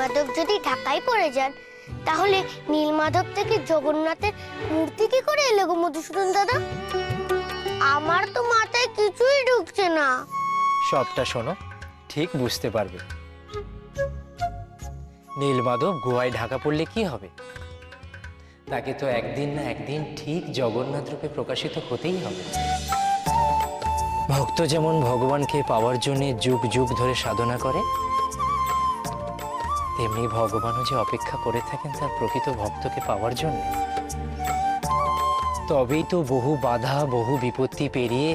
নীলমাধব যদি ঢাকায় পড়ে যান, তাহলে নীলমাধব থেকে জগন্নাথের মূর্তি কি করে এলো গো মধুসূদন দাদা? আমার তো মাথায় কিছুই ঢুকছে না। সবটা শোনো, ঠিক বুঝতে পারবে। নীলমাধব গুহায় ঢাকা পড়লে কি হবে? তাকে তো একদিন না একদিন ঠিক জগন্নাথ রূপে প্রকাশিত হতেই হবে। ভক্ত যেমন ভগবানকে পাওয়ার জন্য যুগ যুগ ধরে সাধনা করে, তেমনি ভগবানও যে অপেক্ষা করে থাকেন তার প্রকৃত ভক্তকে পাওয়ার জন্য। তবেই তো বহু বাধা বহু বিপত্তি পেরিয়ে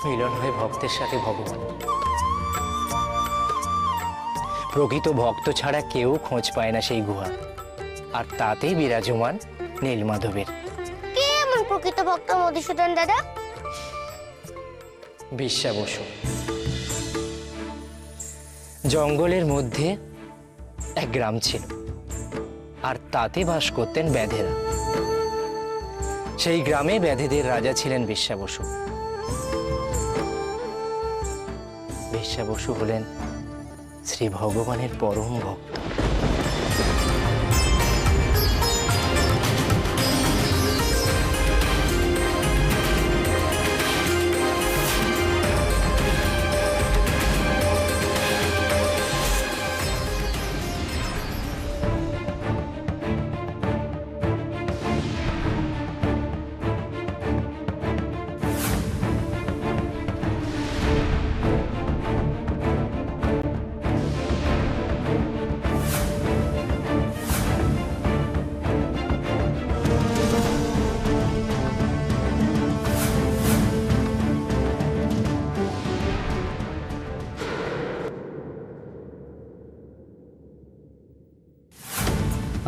মিলন হয় ভক্তের সাথে ভগবান। প্রকৃত ভক্ত ছাড়া কেউ খোঁজ পায় না সেই গুহা, আর তাতেই বিরাজমান নীলমাধবের। কে এমন প্রকৃত ভক্ত মধুসূদন দাদা? বিশ্বা বসু। জঙ্গলের মধ্যে এক গ্রাম ছিল, আর তাতে বাস করতেন ব্যাধেরা। সেই গ্রামে ব্যাধেদের রাজা ছিলেন বিশ্বা বসু। বিশ্বা বসু হলেন শ্রী ভগবানের পরম ভক্ত।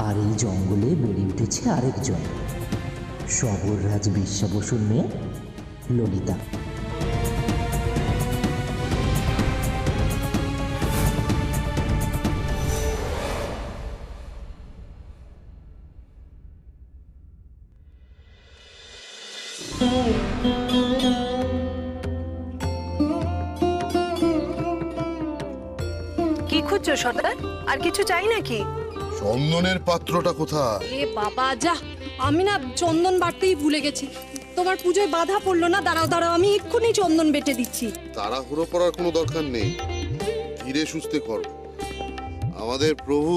আর এই জঙ্গলে বেড়ে উঠেছে আরেকজন, সবররাজ বিশ্বা বসুর মেয়ে ললিতা। কি খুঁজছো সর্দার? আর কিছু চাই নাকি? চন্দনের পাত্রটা কোথায়? এ বাবা যা, আমি না চন্দন বাটতেই ভুলে গেছি। তোমার পুজোয় বাধা পড়লো না? দাঁড়াও দাঁড়াও, আমি এক্ষুনি চন্দন বেটে দিচ্ছি। তাড়াহুড়ো করার কোনো দরকার নেই, ধীরে সুস্থে কর। আমাদের প্রভু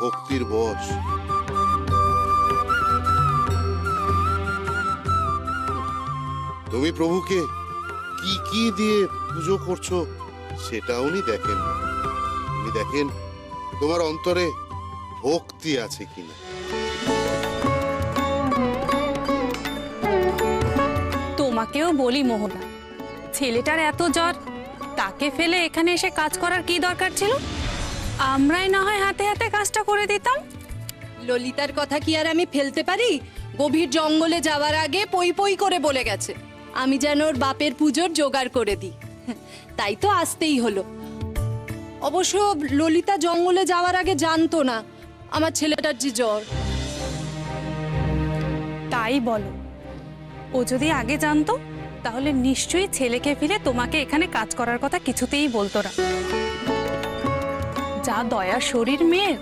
ভক্তির বশ। তুমি প্রভুকে কি কি দিয়ে পুজো করছো সেটা উনি দেখেন। উনি দেখেন তোমার অন্তরে ভক্তি আছে কিনা। তোমাকেও বলি মোহনা, ছেলেটার এত জ্বর, তাকে ফেলে এখানে এসে কাজ করার কি দরকার ছিল? আমরাই না হয় হাতে হাতে কাজটা করে দিতাম। ললিতার কথা কি আর আমি ফেলতে পারি? গভীর জঙ্গলে যাওয়ার আগে পই পই করে বলে গেছে আমি যেন ওর বাপের পুজোর জোগাড় করে দিই, তাই তো আসতেই হলো। অবশ্য ললিতা জঙ্গলে যাওয়ার আগে জানতো না আমার ছেলেটার যে জ্বর। তাই বলো, ও যদি আগে জানতো তাহলে নিশ্চয়ই ছেলেকে ফিরে তোমাকে এখানে কাজ করার কথা কিছুতেই বলতো না। যা দয়া শরীর মেয়ের।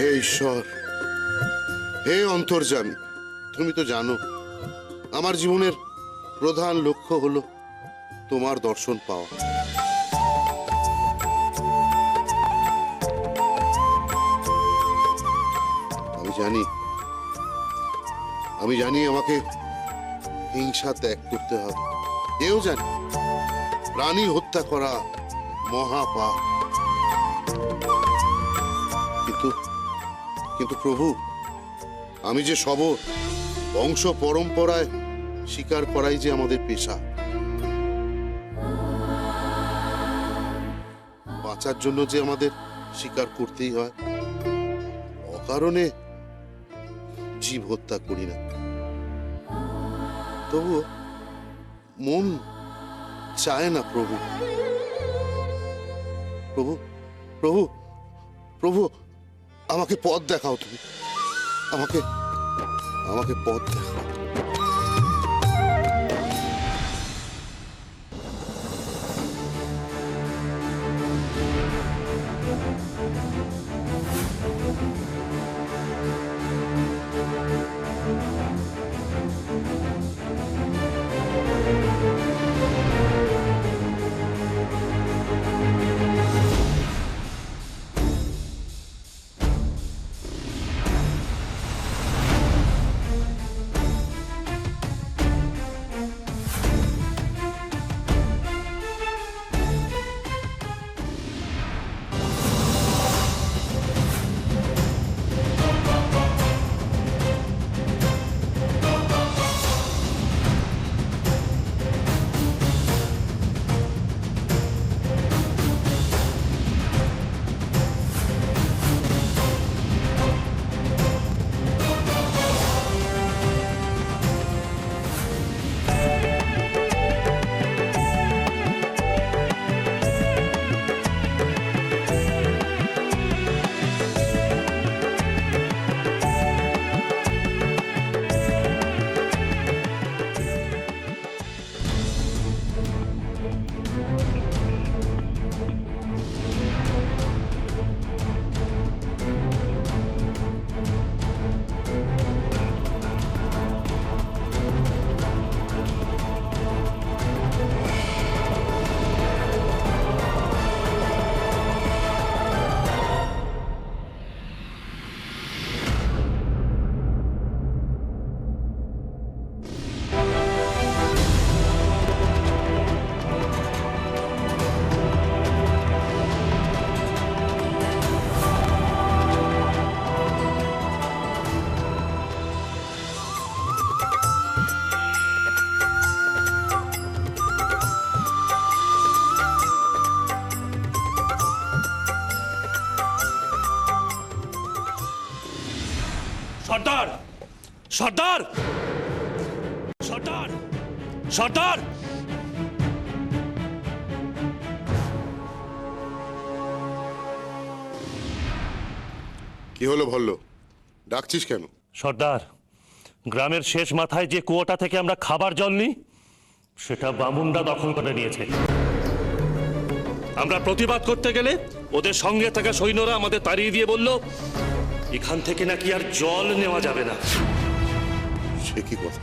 হে ঈশ্বর, হে অন্তর্যামী, তুমি তো জানো আমার জীবনের প্রধান লক্ষ্য হলো তোমার দর্শন পাওয়া। আমি জানি আমাকে হিংসা ত্যাগ করতে হবে, এও জানি প্রাণী হত্যা করা মহাপাপ। কিন্তু প্রভু, আমি যে সবর, বংশ পরম্পরায় শিকার করাই যে আমাদের পেশা। বাঁচার জন্য যে আমাদের শিকার করতেই হয়, অকারণে জীব হত্যা করি না। তবুও মন চায় না প্রভু। প্রভু প্রভু প্রভু আমাকে পথ দেখাও, তুমি আমাকে পথ দেখাও। সর্দার, সর্দার, সর্দার, সর্দার! কি হলো ভল্ল, ডাকছিস কেন? সর্দার, গ্রামের শেষ মাথায় যে কুয়োটা থেকে আমরা খাবার জল নিই, সেটা বামুনরা দখল করে নিয়েছে। আমরা প্রতিবাদ করতে গেলে ওদের সঙ্গে থাকা সৈন্যরা আমাদের তাড়িয়ে দিয়ে বলল, এখান থেকে নাকি আর জল নেওয়া যাবে না। সে কি কথা?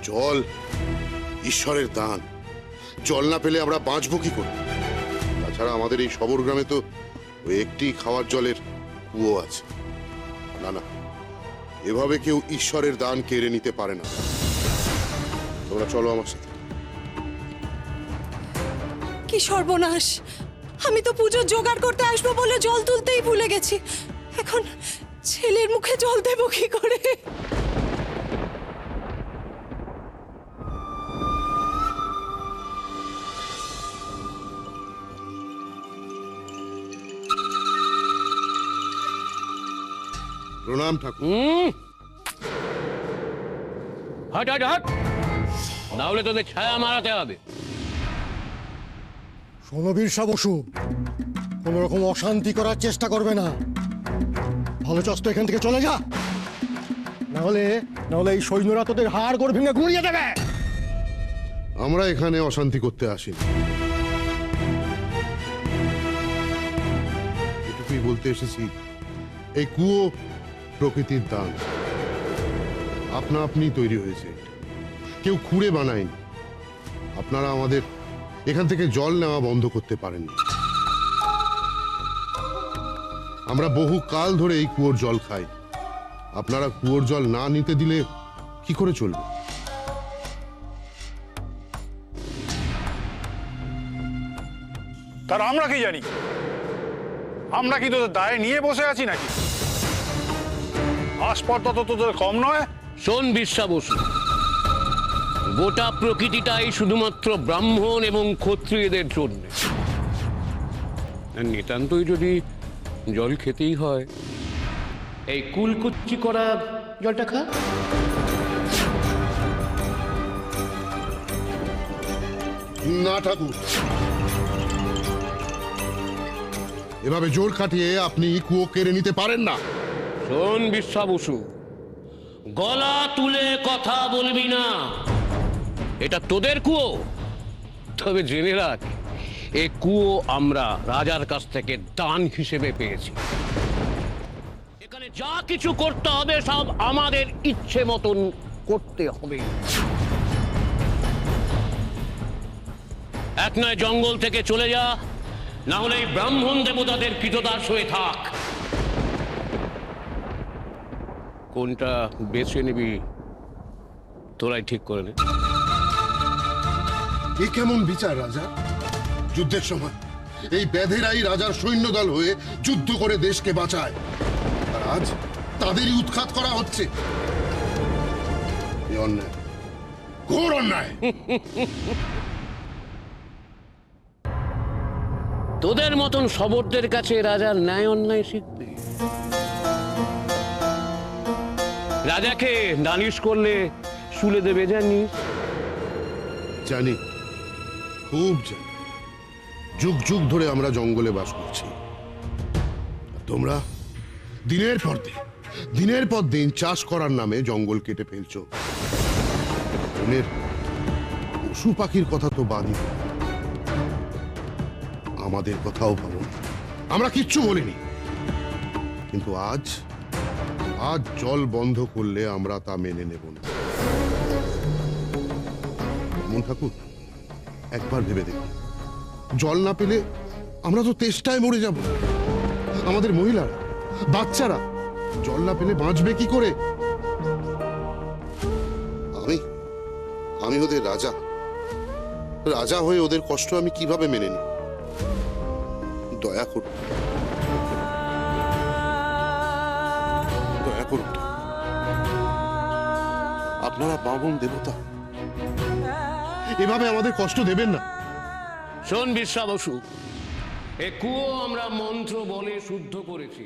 জল ঈশ্বরের দান, জল না পেলে আমরা বাঁচবো কি করে? তাছাড়া আমাদের এই সবর গ্রামে তো ওই একটি খাওয়ার জলের কুয়ো আছে। না না, এভাবে কেউ ঈশ্বরের দান কেড়ে নিতে পারে না। তোমরা চলো আমার সাথে। কি সর্বনাশ! আমি তো পুজো জোগাড় করতে আসবো বলে জল তুলতেই ভুলে গেছি। এখন ছেলের মুখে জল দেবো কি করে? প্রণাম ঠাকুর। হট হট হট, না হলে তোদের ছায়া মারাতে হবে। শোনো বীরসা বসু, কোন রকম অশান্তি করার চেষ্টা করবে না। ভালো চাস তো এখান থেকে চলে যা, না হলে এই সৈন্যরা তোদের হাড় গোড় ভেঙে গুঁড়িয়ে দেবে। আমরা এখানে অশান্তি করতে আসি, এটুকুই বলতে এসেছি। এই কুয়ো প্রকৃতির দান, আপনা আপনি তৈরি হয়েছে, কেউ খুঁড়ে বানায়নি। আপনারা আমাদের এখান থেকে জল নেওয়া বন্ধ করতে পারেন। আমরা বহু কাল ধরে এই কুয়োর জল খাই। আপনারা কুয়োর জল না নিতে দিলে কি করে চলবে? তার আমরা কি জানি? আমরা কি তোদের দায় নিয়ে বসে আছি নাকি? আসপর্দা তো তোদের কম নয়। শোন বিশ্বা বসু, গোটা প্রকৃতিটাই শুধুমাত্র ব্রাহ্মণ এবং ক্ষত্রিয়দের জন্য। নিতান্তই যদি জল খেতেই হয়, এই কুলকুচ্চি করা জলটা খা। না ঠাকুর, এভাবে জোর খাটিয়ে আপনি কুয়ো কেড়ে নিতে পারেন না। শোন বিশ্বা বসু, গলা তুলে কথা বলবি না। এটা তোদের কুয়ো, তবে জেনে রাখ, এ কুয়ো আমরা রাজার কাছ থেকে দান হিসেবে পেয়েছি। এখানে যা কিছু করতে হবে সব আমাদের ইচ্ছে মতন করতে হবে। এক নয় জঙ্গল থেকে চলে যা, না হলে এই ব্রাহ্মণ দেবতাদের কৃতদাস হয়ে থাক। কোনটা বেছে নিবি তোরাই ঠিক করে নে। এ কেমন বিচার রাজা? যুদ্ধের সময় এই বেধেরাই রাজার সৈন্যদল হয়ে যুদ্ধ করে দেশকে বাঁচায়, আর আজ তাদেরই উৎখাত করা হচ্ছে। এ অন্যায়, ঘোর অন্যায়। তোদের মতন শবরদের কাছে রাজার ন্যায় অন্যায় শিখবে? রাজাকে নালিশ করলে শুলে দেবে জানিস? জানি, খুব জানি। যুগ যুগ ধরে আমরা জঙ্গলে বাস করছি, আর তোমরা দিনের পর দিন চাষ করার নামে জঙ্গল কেটে ফেলছো। বনের পশু পাখির কথা তো বাদই, আমাদের কথাও ভাবো। আমরা কিচ্ছু বলিনি, কিন্তু আজ জল বন্ধ করলে আমরা তা মেনে নেব না। মন ঠাকুর, একবার ভেবে দেখুন, জল না পেলে আমরা তো তেষ্টায় মরে যাব। আমাদের মহিলারা, বাচ্চারা জল না পেলে বাঁচবে কি করে? আমি ওদের রাজা হয়ে ওদের কষ্ট আমি কিভাবে মেনে নিই? দয়া করুন, দয়া করুন। আপনারা বামন দেবতা, এভাবে আমাদের কষ্ট দেবেন না। শোন বিশ্বা বসু, এ কুয়ো আমরা মন্ত্র বলে শুদ্ধ করেছি।